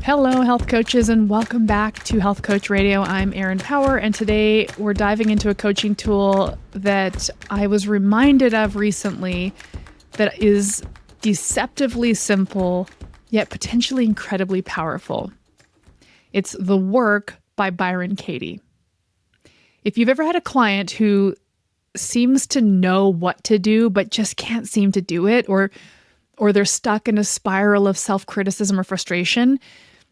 Hello, health coaches, and welcome back to Health Coach Radio. I'm Erin Power, and today we're diving into a coaching tool that I was reminded of recently that is deceptively simple, yet potentially incredibly powerful. It's The Work by Byron Katie. If you've ever had a client who seems to know what to do, but just can't seem to do it, or they're stuck in a spiral of self-criticism or frustration,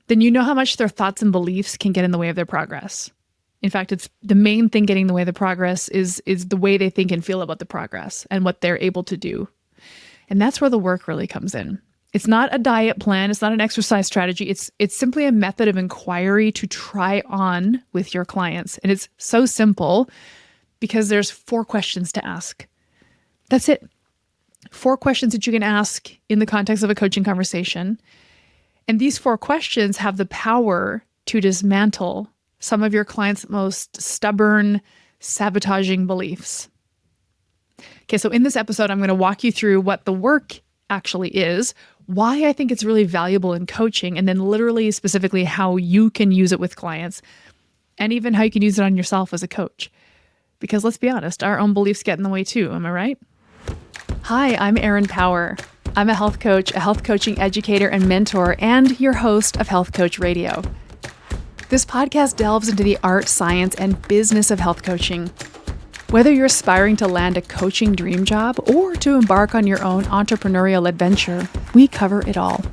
then you know how much their thoughts and beliefs can get in the way of their progress. In fact, it's the main thing getting in the way of the progress is the way they think and feel about the progress and what they're able to do. And that's where the work really comes in. It's not a diet plan. It's not an exercise strategy. It's simply a method of inquiry to try on with your clients. And it's so simple because there's 4 questions to ask. That's it. 4 questions that you can ask in the context of a coaching conversation. And these 4 questions have the power to dismantle some of your clients' most stubborn, sabotaging beliefs. Okay, so in this episode, I'm going to walk you through what the work actually is, why I think it's really valuable in coaching, and then literally specifically how you can use it with clients, and even how you can use it on yourself as a coach. Because let's be honest, our own beliefs get in the way too, am I right? Hi, I'm Erin Power. I'm a health coach, a health coaching educator and mentor, and your host of Health Coach Radio. This podcast delves into the art, science, and business of health coaching. Whether you're aspiring to land a coaching dream job or to embark on your own entrepreneurial adventure, we cover it all.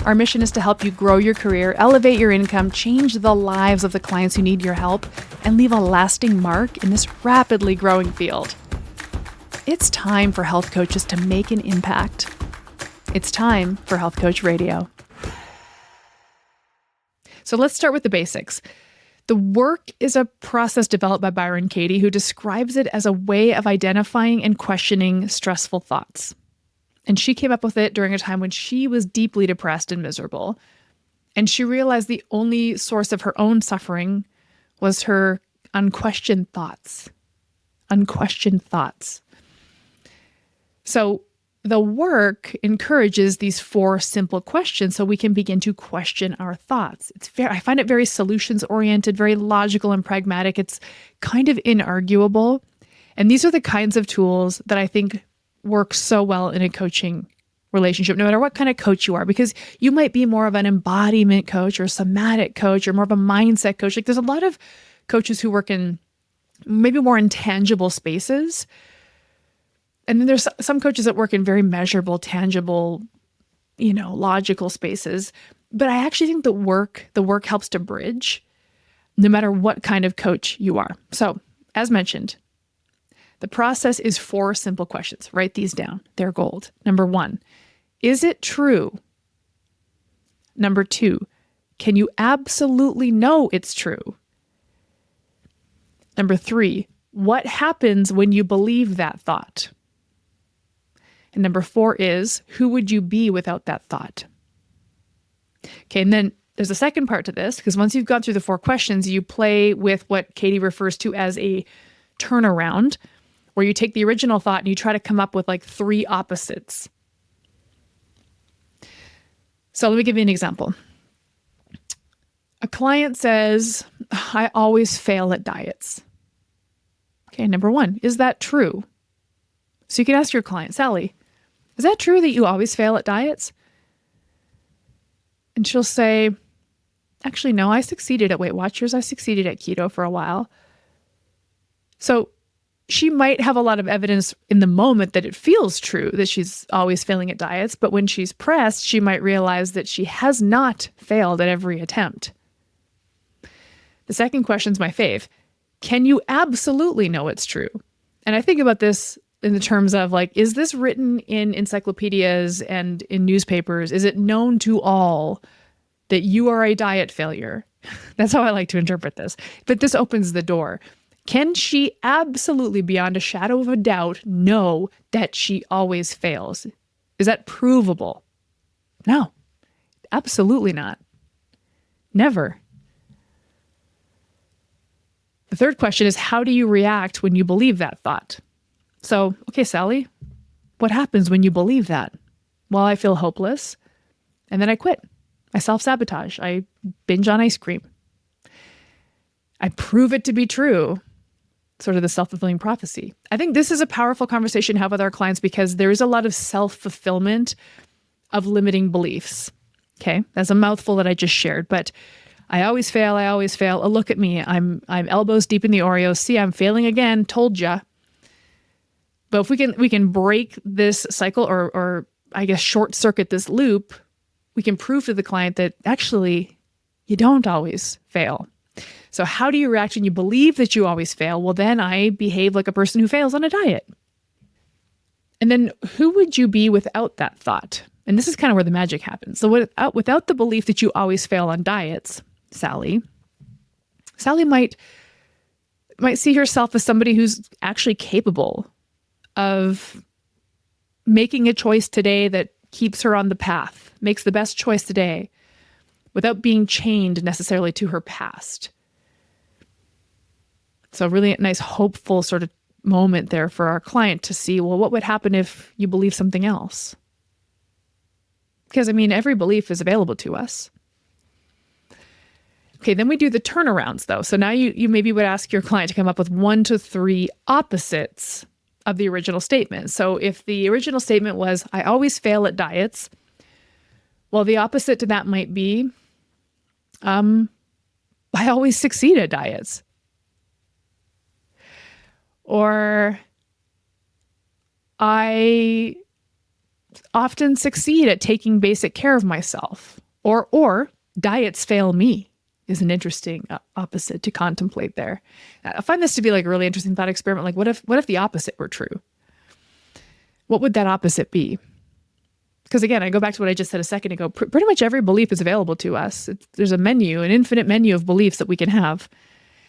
Our mission is to help you grow your career, elevate your income, change the lives of the clients who need your help, and leave a lasting mark in this rapidly growing field. It's time for health coaches to make an impact. It's time for Health Coach Radio. So let's start with the basics. The work is a process developed by Byron Katie, who describes it as a way of identifying and questioning stressful thoughts. And she came up with it during a time when she was deeply depressed and miserable. And she realized the only source of her own suffering was her unquestioned thoughts. Unquestioned thoughts. So the work encourages these 4 simple questions so we can begin to question our thoughts. I find it very solutions-oriented, very logical and pragmatic. It's kind of inarguable. And these are the kinds of tools that I think work so well in a coaching relationship, no matter what kind of coach you are, because you might be more of an embodiment coach or a somatic coach or more of a mindset coach. Like there's a lot of coaches who work in maybe more intangible spaces. And then there's some coaches that work in very measurable, tangible, logical spaces. But I actually think the work helps to bridge no matter what kind of coach you are. So as mentioned, the process is 4 simple questions. Write these down. They're gold. Number 1, is it true? Number 2, can you absolutely know it's true? Number 3, what happens when you believe that thought? And number 4 is, who would you be without that thought? Okay, and then there's a second part to this, because once you've gone through the 4 questions, you play with what Katie refers to as a turnaround, where you take the original thought and you try to come up with like 3 opposites. So let me give you an example. A client says, I always fail at diets. Okay, number 1, is that true? So you can ask your client, Sally, is that true that you always fail at diets? And she'll say, actually, no, I succeeded at Weight Watchers. I succeeded at keto for a while. So she might have a lot of evidence in the moment that it feels true that she's always failing at diets. But when she's pressed, she might realize that she has not failed at every attempt. The second question is my fave. Can you absolutely know it's true? And I think about this in the terms of like, is this written in encyclopedias and in newspapers? Is it known to all that you are a diet failure? That's how I like to interpret this. But this opens the door. Can she absolutely, beyond a shadow of a doubt, know that she always fails? Is that provable? No, absolutely not. Never. The third question is, how do you react when you believe that thought? So, okay, Sally, what happens when you believe that? Well, I feel hopeless, and then I quit. I self-sabotage. I binge on ice cream. I prove it to be true. Sort of the self-fulfilling prophecy. I think this is a powerful conversation to have with our clients because there is a lot of self-fulfillment of limiting beliefs. Okay, that's a mouthful that I just shared, but I always fail. I always fail. Oh, look at me. I'm elbows deep in the Oreos. See, I'm failing again. Told ya. But if we can break this cycle or I guess short circuit this loop, we can prove to the client that actually you don't always fail. So how do you react when you believe that you always fail? Well, then I behave like a person who fails on a diet. And then who would you be without that thought? And this is kind of where the magic happens. So without the belief that you always fail on diets, Sally might see herself as somebody who's actually capable of making a choice today that keeps her on the path, makes the best choice today without being chained necessarily to her past. So really a nice hopeful sort of moment there for our client to see, well, what would happen if you believe something else? Because I mean, every belief is available to us. Okay, then we do the turnarounds though. So now you maybe would ask your client to come up with 1 to 3 opposites of the original statement. So if the original statement was, I always fail at diets, well, the opposite to that might be, I always succeed at diets. Or I often succeed at taking basic care of myself. Or diets fail me is an interesting opposite to contemplate there. I find this to be like a really interesting thought experiment. Like what if the opposite were true? What would that opposite be? Because again, I go back to what I just said a second ago. Pretty much every belief is available to us. There's a menu, an infinite menu of beliefs that we can have.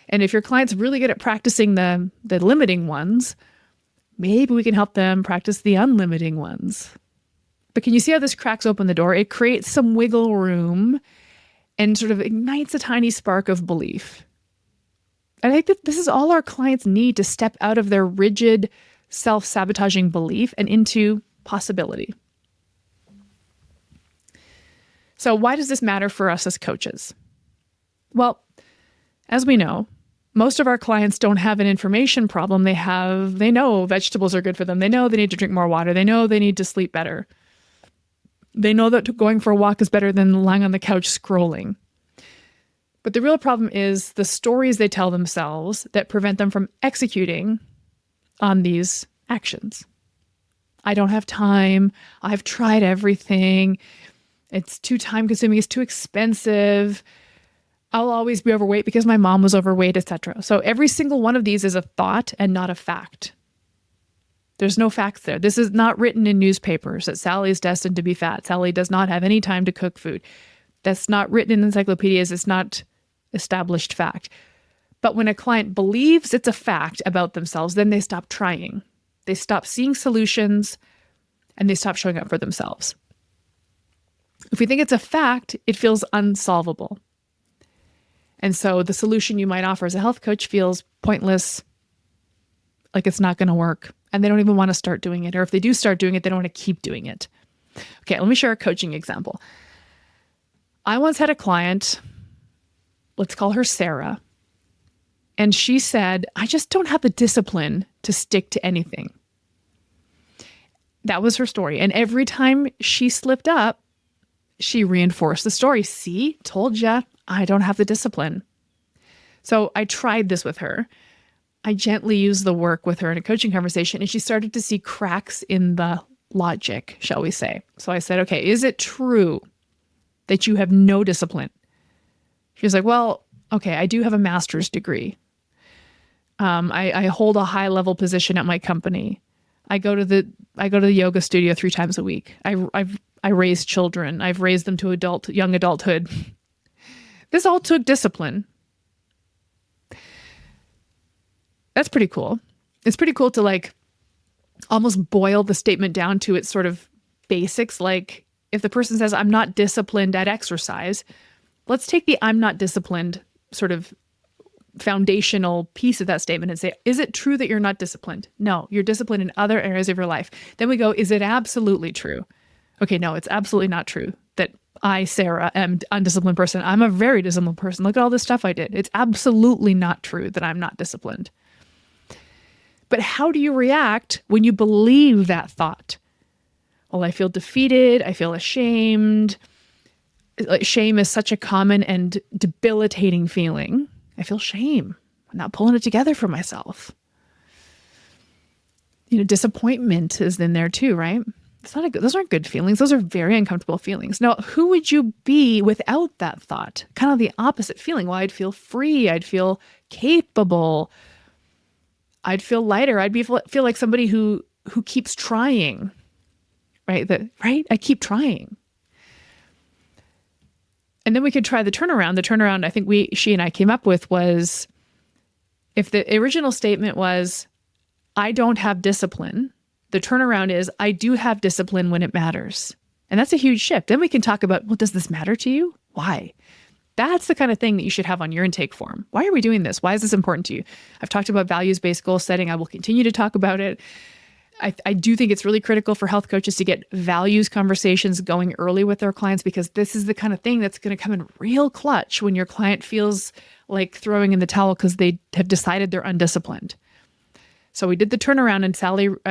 And if your client's really good at practicing the limiting ones, maybe we can help them practice the unlimiting ones. But can you see how this cracks open the door? It creates some wiggle room and sort of ignites a tiny spark of belief. And I think that this is all our clients need to step out of their rigid, self-sabotaging belief and into possibility. So why does this matter for us as coaches? Well, as we know, most of our clients don't have an information problem. They know vegetables are good for them. They know they need to drink more water. They know they need to sleep better. They know that going for a walk is better than lying on the couch scrolling. But the real problem is the stories they tell themselves that prevent them from executing on these actions. I don't have time. I've tried everything. It's too time consuming. It's too expensive. I'll always be overweight because my mom was overweight, etc. So every single one of these is a thought and not a fact. There's no facts there. This is not written in newspapers that Sally is destined to be fat. Sally does not have any time to cook food. That's not written in encyclopedias. It's not established fact. But when a client believes it's a fact about themselves, then they stop trying. They stop seeing solutions and they stop showing up for themselves. If we think it's a fact, it feels unsolvable. And so the solution you might offer as a health coach feels pointless, like it's not going to work. And they don't even want to start doing it. Or if they do start doing it, they don't want to keep doing it. Okay, let me share a coaching example. I once had a client, let's call her Sarah. And she said, I just don't have the discipline to stick to anything. That was her story. And every time she slipped up, she reinforced the story. See, told ya, I don't have the discipline. So I tried this with her. I gently used the work with her in a coaching conversation, and she started to see cracks in the logic, shall we say. So I said, okay, is it true that you have no discipline? She was like, well, okay, I do have a master's degree. I hold a high level position at my company. I go to the yoga studio 3 times a week. I raise children. I've raised them to young adulthood. This all took discipline. That's pretty cool. It's pretty cool to like almost boil the statement down to its sort of basics. Like if the person says, I'm not disciplined at exercise, let's take the I'm not disciplined sort of foundational piece of that statement and say, is it true that you're not disciplined? No, you're disciplined in other areas of your life. Then we go, is it absolutely true? Okay, no, it's absolutely not true that I, Sarah, am undisciplined person. I'm a very disciplined person. Look at all this stuff I did. It's absolutely not true that I'm not disciplined. But how do you react when you believe that thought? Well, I feel defeated. I feel ashamed. Shame is such a common and debilitating feeling. I feel shame. I'm not pulling it together for myself. Disappointment is in there too, right? Those aren't good feelings. Those are very uncomfortable feelings. Now, who would you be without that thought? Kind of the opposite feeling. Well, I'd feel free. I'd feel capable. I'd feel lighter. Feel like somebody who keeps trying, right? I keep trying. And then we could try the turnaround. The turnaround I think she and I came up with was, if the original statement was, I don't have discipline, the turnaround is, I do have discipline when it matters. And that's a huge shift. Then we can talk about, well, does this matter to you? Why? That's the kind of thing that you should have on your intake form. Why are we doing this? Why is this important to you? I've talked about values-based goal setting. I will continue to talk about it. I do think it's really critical for health coaches to get values conversations going early with their clients, because this is the kind of thing that's going to come in real clutch when your client feels like throwing in the towel because they have decided they're undisciplined. So we did the turnaround, and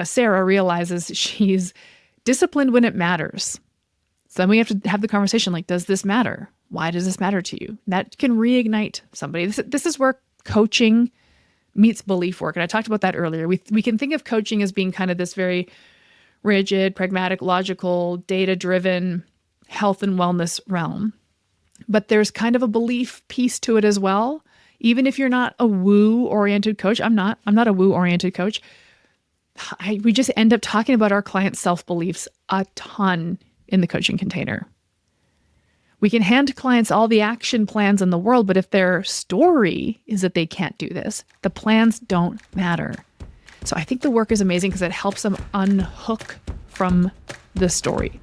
Sarah realizes she's disciplined when it matters. So then we have to have the conversation like, does this matter? Why does this matter to you? That can reignite somebody. This is where coaching meets belief work. And I talked about that earlier. We can think of coaching as being kind of this very rigid, pragmatic, logical, data-driven health and wellness realm. But there's kind of a belief piece to it as well. Even if you're not a woo-oriented coach, I'm not a woo-oriented coach. We just end up talking about our clients' self-beliefs a ton in the coaching container. We can hand clients all the action plans in the world, but if their story is that they can't do this, the plans don't matter. So I think the work is amazing because it helps them unhook from the story.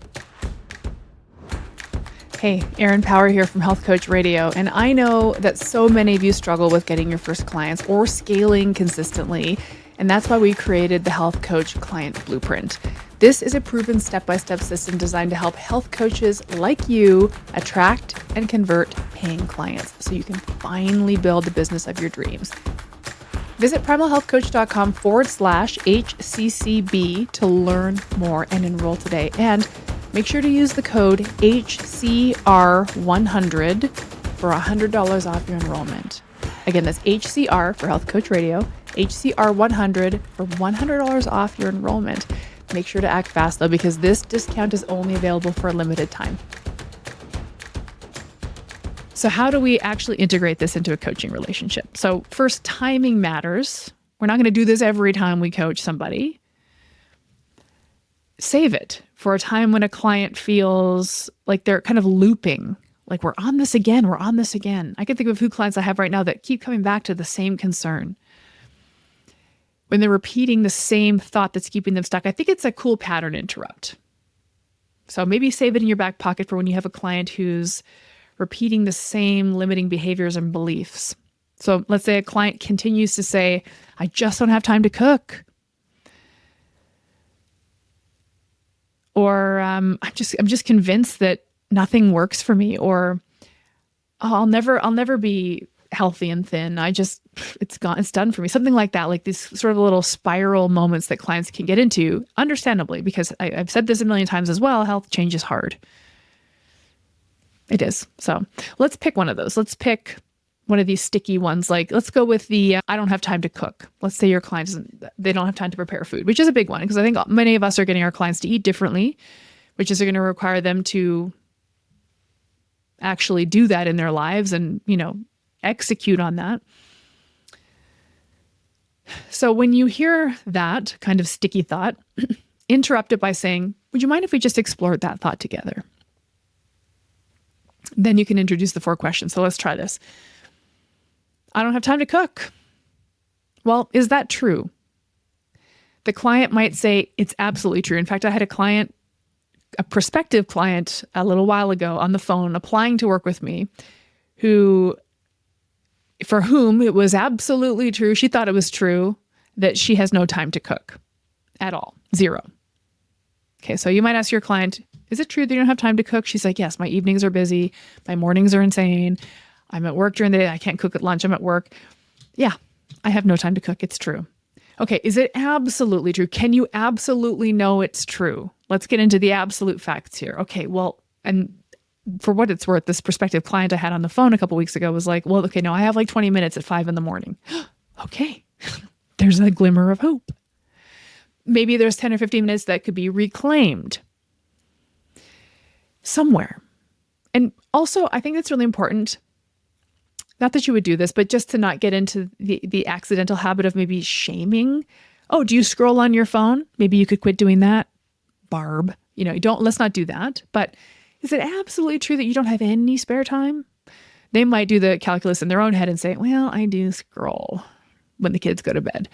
Hey, Erin Power here from Health Coach Radio, and I know that so many of you struggle with getting your first clients or scaling consistently, and that's why we created the Health Coach Client Blueprint. This is a proven step-by-step system designed to help health coaches like you attract and convert paying clients so you can finally build the business of your dreams. Visit primalhealthcoach.com/HCCB to learn more and enroll today. And make sure to use the code HCR100 for $100 off your enrollment. Again, that's HCR for Health Coach Radio, HCR100 for $100 off your enrollment. Make sure to act fast though, because this discount is only available for a limited time. So how do we actually integrate this into a coaching relationship? So first, timing matters. We're not going to do this every time we coach somebody. Save it for a time when a client feels like they're kind of looping, like we're on this again. I can think of a few clients I have right now that keep coming back to the same concern. When they're repeating the same thought that's keeping them stuck, I think it's a cool pattern interrupt. So maybe save it in your back pocket for when you have a client who's repeating the same limiting behaviors and beliefs. So let's say a client continues to say, I just don't have time to cook. Or I'm just convinced that nothing works for me. Or I'll never be healthy and thin. It's done for me. Something like that, like these sort of little spiral moments that clients can get into, understandably, because I've said this a million times as well, health change is hard. It is. So let's pick one of those. Let's pick one of these sticky ones. Like, let's go with the, I don't have time to cook. Let's say your client they don't have time to prepare food, which is a big one, because I think many of us are getting our clients to eat differently, which is going to require them to actually do that in their lives and, execute on that. So when you hear that kind of sticky thought, interrupt it by saying, would you mind if we just explored that thought together? Then you can introduce the 4 questions. So let's try this. I don't have time to cook. Well, is that true? The client might say it's absolutely true. In fact, I had a prospective client a little while ago on the phone applying to work with me for whom it was absolutely true. She thought it was true that she has no time to cook at all. 0. Okay, so you might ask your client, is it true that you don't have time to cook? She's like, yes, my evenings are busy. My mornings are insane. I'm at work during the day. I can't cook at lunch. I'm at work. Yeah, I have no time to cook. It's true. Okay, is it absolutely true? Can you absolutely know it's true? Let's get into the absolute facts here. Okay, well, and for what it's worth, this prospective client I had on the phone a couple weeks ago was like, well, okay, no, I have like 20 minutes at 5 a.m. Okay, there's a glimmer of hope. Maybe there's 10 or 15 minutes that could be reclaimed somewhere. And also, I think it's really important, not that you would do this, but just to not get into the accidental habit of maybe shaming. Oh, do you scroll on your phone? Maybe you could quit doing that. Barb, let's not do that. But is it absolutely true that you don't have any spare time? They might do the calculus in their own head and say, well, I do scroll when the kids go to bed.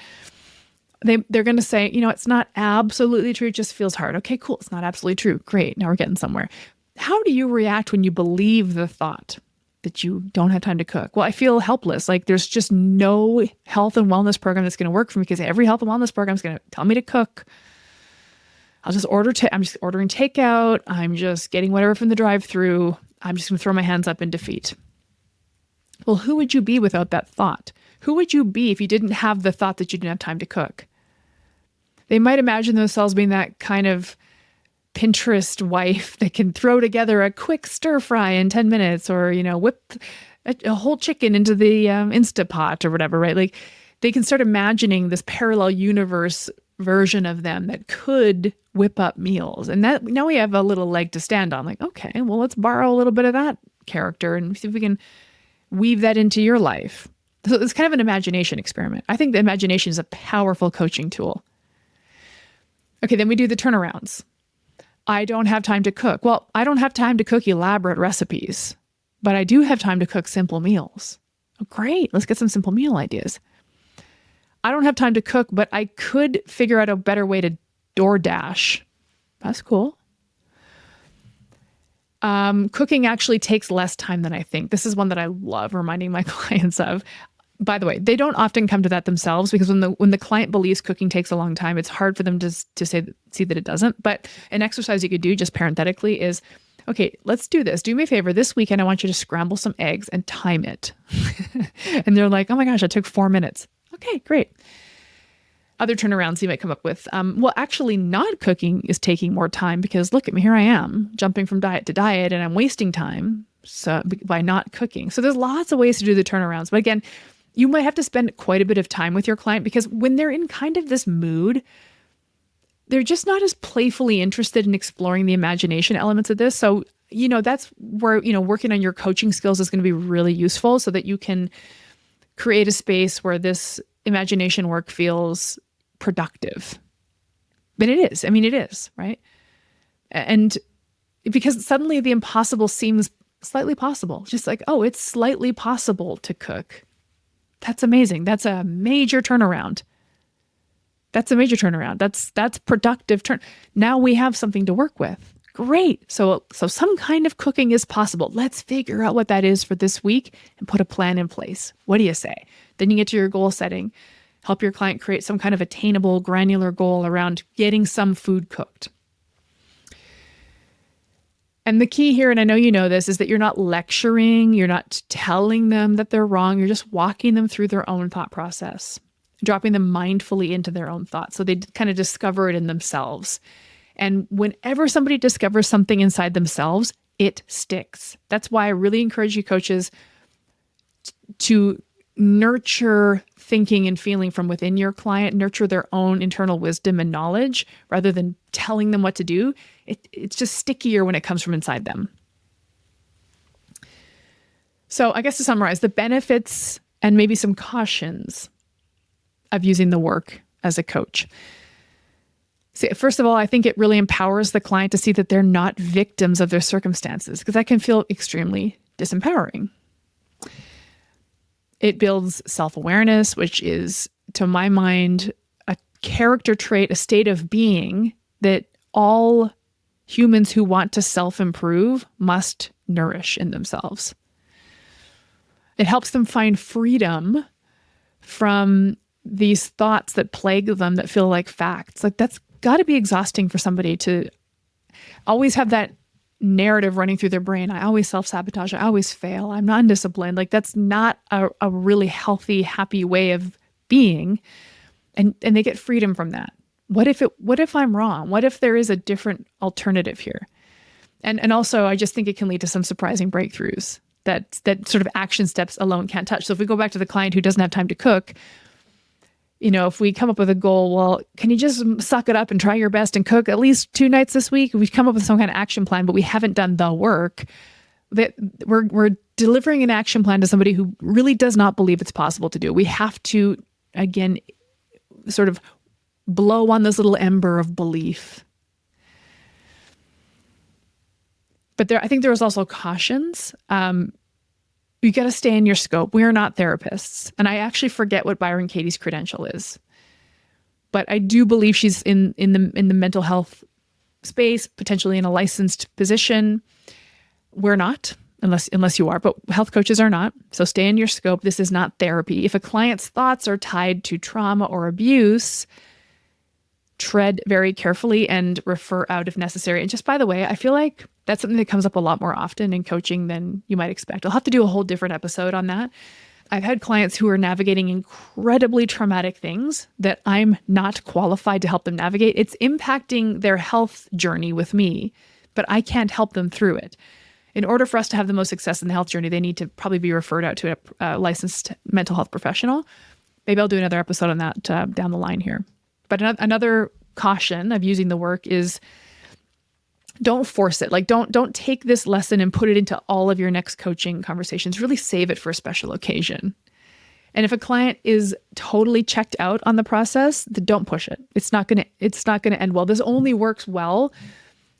They're going to say, it's not absolutely true. It just feels hard. Okay, cool. It's not absolutely true. Great. Now we're getting somewhere. How do you react when you believe the thought that you don't have time to cook? Well, I feel helpless. Like there's just no health and wellness program that's going to work for me because every health and wellness program is going to tell me to cook. I'm just ordering takeout. I'm just getting whatever from the drive-through. I'm just going to throw my hands up in defeat. Well, who would you be without that thought? Who would you be if you didn't have the thought that you didn't have time to cook? They might imagine themselves being that kind of Pinterest wife that can throw together a quick stir fry in 10 minutes or, whip a whole chicken into the Instapot or whatever, right? Like they can start imagining this parallel universe version of them that could whip up meals. And that now we have a little leg to stand on. Like, okay, well, let's borrow a little bit of that character and see if we can weave that into your life. So it's kind of an imagination experiment. I think the imagination is a powerful coaching tool. Okay, then we do the turnarounds. I don't have time to cook. Well, I don't have time to cook elaborate recipes, but I do have time to cook simple meals. Oh, great. Let's get some simple meal ideas. I don't have time to cook, but I could figure out a better way to DoorDash. That's cool. Cooking actually takes less time than I think. This is one that I love reminding my clients of. By the way, they don't often come to that themselves because when the client believes cooking takes a long time, it's hard for them to see that it doesn't. But an exercise you could do just parenthetically is, okay, let's do this. Do me a favor. This weekend, I want you to scramble some eggs and time it. And they're like, oh my gosh, it took 4 minutes. Okay, great. Other turnarounds you might come up with. Well, actually not cooking is taking more time because look at me, here I am jumping from diet to diet and I'm wasting time by not cooking. So there's lots of ways to do the turnarounds. But again, you might have to spend quite a bit of time with your client because when they're in kind of this mood, they're just not as playfully interested in exploring the imagination elements of this. So, that's where, working on your coaching skills is going to be really useful so that you can create a space where this imagination work feels productive. But it is. I mean, it is, right? And because suddenly the impossible seems slightly possible. Just like, oh, it's slightly possible to cook. That's amazing. That's a major turnaround. That's productive Now we have something to work with. Great. So some kind of cooking is possible. Let's figure out what that is for this week and put a plan in place. What do you say? Then you get to your goal setting, help your client create some kind of attainable, granular goal around getting some food cooked. And the key here, and I know you know this, is that you're not lecturing, you're not telling them that they're wrong, you're just walking them through their own thought process, dropping them mindfully into their own thoughts so they kind of discover it in themselves. And whenever somebody discovers something inside themselves, it sticks. That's why I really encourage you coaches to nurture thinking and feeling from within your client, nurture their own internal wisdom and knowledge rather than telling them what to do. It's just stickier when it comes from inside them. So I guess to summarize, the benefits and maybe some cautions of using the work as a coach. See, first of all, I think it really empowers the client to see that they're not victims of their circumstances because that can feel extremely disempowering. It builds self-awareness, which is, to my mind, a character trait, a state of being that all humans who want to self-improve must nourish in themselves. It helps them find freedom from these thoughts that plague them that feel like facts. Like that's got to be exhausting for somebody to always have that narrative running through their brain. I always self-sabotage. I always fail. I'm not undisciplined. Like that's not a really healthy, happy way of being. And they get freedom from that. What if I'm wrong? What if there is a different alternative here? And also I just think it can lead to some surprising breakthroughs that sort of action steps alone can't touch. So if we go back to the client who doesn't have time to cook, if we come up with a goal, well, can you just suck it up and try your best and cook at least 2 nights this week? We've come up with some kind of action plan, but we haven't done the work. That we're delivering an action plan to somebody who really does not believe it's possible to do. We have to, again, sort of blow on this little ember of belief. But I think there was also cautions. You got to stay in your scope. We are not therapists. And I actually forget what Byron Katie's credential is. But I do believe she's in the mental health space, potentially in a licensed position. We're not, unless you are, but health coaches are not. So stay in your scope. This is not therapy. If a client's thoughts are tied to trauma or abuse, tread very carefully and refer out if necessary. And just by the way, I feel like that's something that comes up a lot more often in coaching than you might expect. I'll have to do a whole different episode on that. I've had clients who are navigating incredibly traumatic things that I'm not qualified to help them navigate. It's impacting their health journey with me, but I can't help them through it. In order for us to have the most success in the health journey, they need to probably be referred out to a licensed mental health professional. Maybe I'll do another episode on that down the line here. But another caution of using the work is don't force it. Like don't take this lesson and put it into all of your next coaching conversations. Really save it for a special occasion. And if a client is totally checked out on the process, then don't push it. It's not gonna end well. This only works well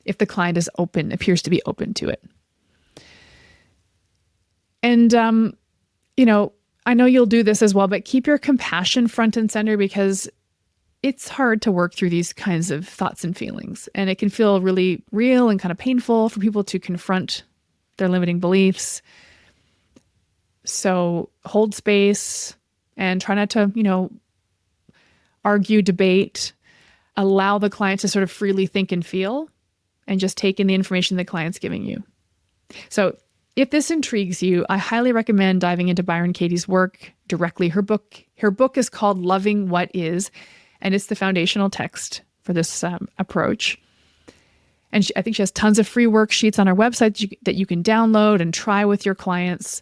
if the client is appears to be open to it. And I know you'll do this as well, but keep your compassion front and center because it's hard to work through these kinds of thoughts and feelings. And it can feel really real and kind of painful for people to confront their limiting beliefs. So hold space and try not to, argue, debate, allow the client to sort of freely think and feel and just take in the information the client's giving you. So if this intrigues you, I highly recommend diving into Byron Katie's work directly. Her book is called Loving What Is, and it's the foundational text for this approach. And I think she has tons of free worksheets on our website that you can download and try with your clients.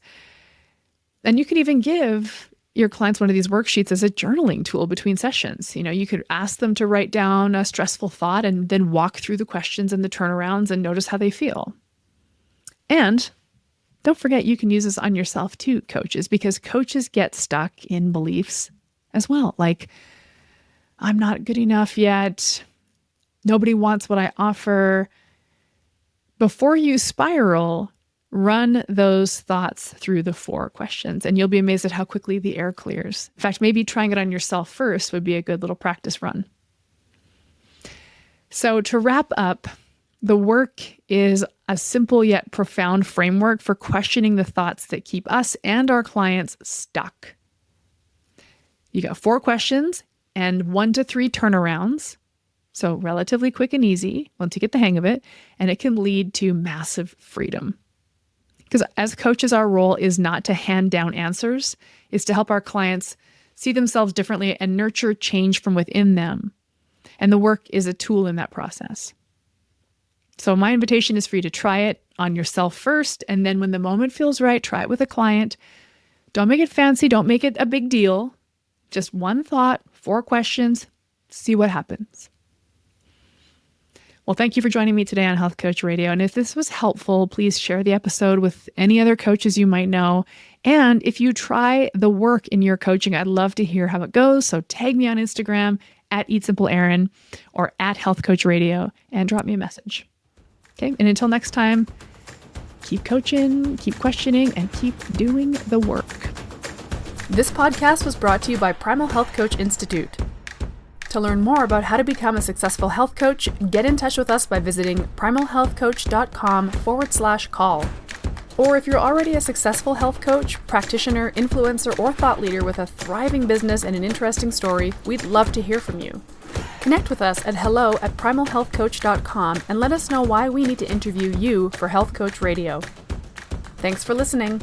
And you can even give your clients one of these worksheets as a journaling tool between sessions. You could ask them to write down a stressful thought and then walk through the questions and the turnarounds and notice how they feel. And don't forget, you can use this on yourself too, coaches, because coaches get stuck in beliefs as well. Like, I'm not good enough yet. Nobody wants what I offer. Before you spiral, run those thoughts through the 4 questions, and you'll be amazed at how quickly the air clears. In fact, maybe trying it on yourself first would be a good little practice run. So to wrap up, the work is a simple yet profound framework for questioning the thoughts that keep us and our clients stuck. You got 4 questions and 1 to 3 turnarounds. So relatively quick and easy once you get the hang of it, and it can lead to massive freedom. Because as coaches, our role is not to hand down answers, it's to help our clients see themselves differently and nurture change from within them. And the work is a tool in that process. So my invitation is for you to try it on yourself first, and then when the moment feels right, try it with a client. Don't make it fancy, don't make it a big deal. Just 1 thought, 4 questions, see what happens. Well, thank you for joining me today on Health Coach Radio. And if this was helpful, please share the episode with any other coaches you might know. And if you try the work in your coaching, I'd love to hear how it goes. So tag me on Instagram at EatSimpleErin or at Health Coach Radio and drop me a message. Okay. And until next time, keep coaching, keep questioning, and keep doing the work. This podcast was brought to you by Primal Health Coach Institute. To learn more about how to become a successful health coach, get in touch with us by visiting primalhealthcoach.com/call. Or if you're already a successful health coach, practitioner, influencer, or thought leader with a thriving business and an interesting story, we'd love to hear from you. Connect with us at hello@primalhealthcoach.com and let us know why we need to interview you for Health Coach Radio. Thanks for listening.